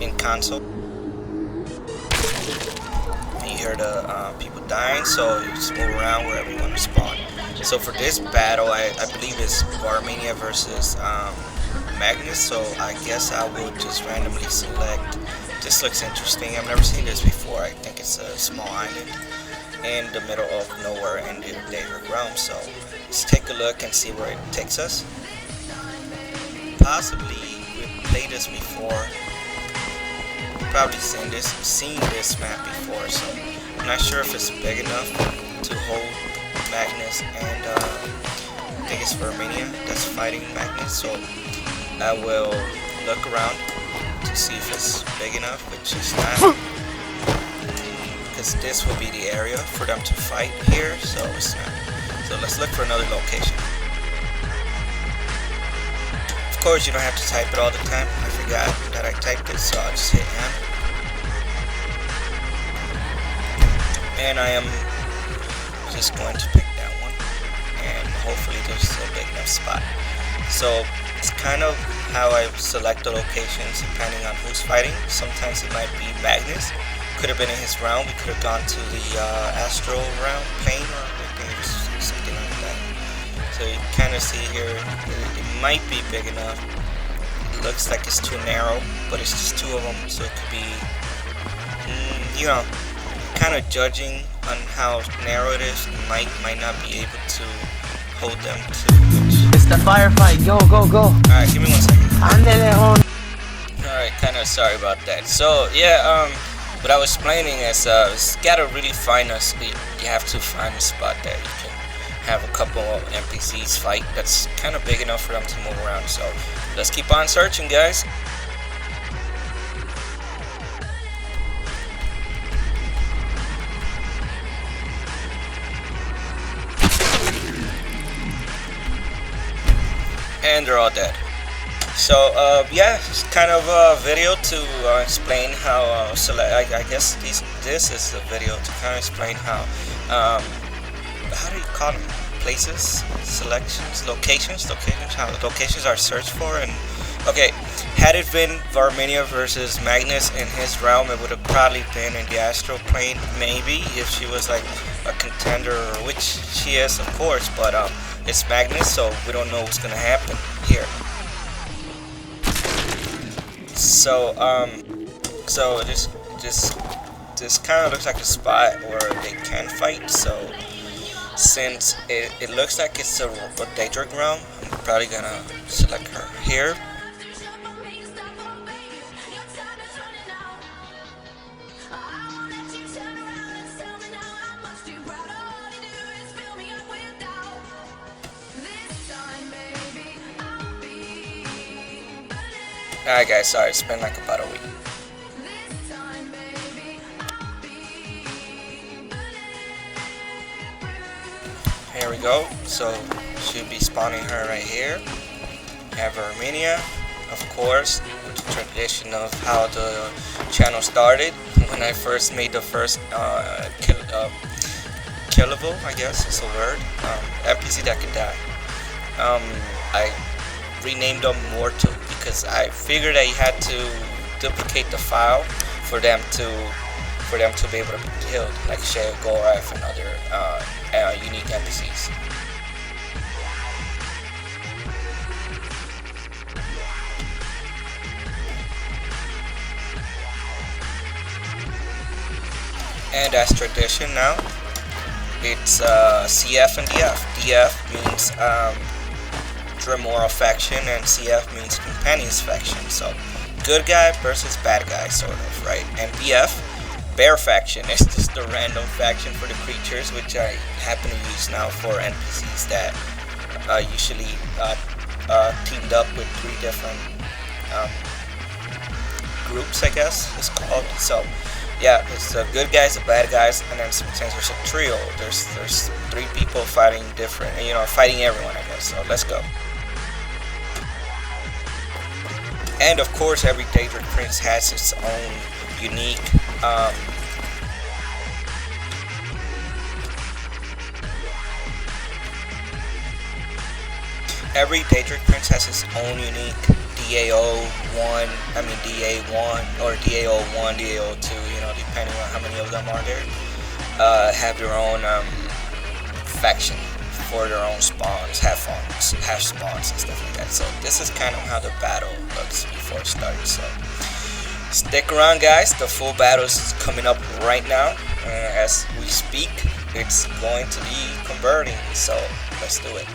in console. And you hear the people dying, so you just move around wherever you want to spawn. So for this battle, I believe it's Vaermina versus Magnus, so I guess I will just randomly select. This looks interesting. I've never seen this before. I think it's a small island in the middle of nowhere in the Daedric realm, so let's take a look and see where it takes us. Possibly we've played this before, probably seen this map before, so I'm not sure if it's big enough to hold Magnus and I think it's Vaermina that's fighting Magnus, so I will look around to see if it's big enough, which is not, because this will be the area for them to fight here, so it's not. So let's look for another location. Of course, you don't have to type it all the time. I forgot that I typed it, so I'll just hit M. And I am just going to pick that one, and hopefully there's a big enough spot. So it's kind of how I select the locations depending on who's fighting. Sometimes it might be Magnus. Could have been in his round. We could have gone to the astral round plane, or I think it was something like that. So you kind of see here, it might be big enough. It looks like it's too narrow, but it's just two of them, so it could be, you know, kind of judging on how narrow it is. You might not be able to hold them to which. It's the firefight. Go, go, go. Alright, give me 1 second. Ándele, hon. Alright, kind of sorry about that. So yeah, what I was explaining is, it's gotta really find us. You have to find a spot that you can have a couple of NPCs fight. That's kind of big enough for them to move around. So let's keep on searching, guys. And they're all dead. So yeah, it's kind of a video to explain how I guess this is the video to kind of explain how do you call them, places, selections, locations, how locations are searched for. And okay, had it been Vaermina versus Magnus in his realm, it would have probably been in the astral plane, maybe, if she was like a contender, which she is, of course, but it's Magnus, so we don't know what's gonna happen here. So so this kind of looks like a spot where they can fight. So since it looks like it's a Daedric realm, I'm probably gonna select her here. Alright guys, sorry, it's been like about a week. Here we go, so she'll be spawning her right here. Have Vaermina, of course, with the tradition of how the channel started. When I first made the first killable, I guess is a word, NPC that could die. I renamed them Mortal because I figured I had to duplicate the file for them to be able to be killed, like Shay, Goraf, and other unique NPCs. And as tradition now, it's CF and DF. DF means Dremoral faction, and CF means companions faction. So good guy versus bad guy, sort of, right? And BF, bear faction, is just a random faction for the creatures, which I happen to use now for NPCs that usually teamed up with 3 different groups, I guess it's called. So yeah, it's the good guys, the bad guys, and then since there's a trio, there's 3 people fighting different, fighting everyone, I guess. So let's go. And of course, every Daedric prince has its own unique every Daedric prince has its own unique DAO1, I mean DA1 or DAO1, DAO2, you know, depending on how many of them are there, have your own faction for their own spawns, have spawns and stuff like that. So this is kind of how the battle looks before it starts. So stick around, guys. The full battle is coming up right now. As we speak, it's going to be converting. So let's do it.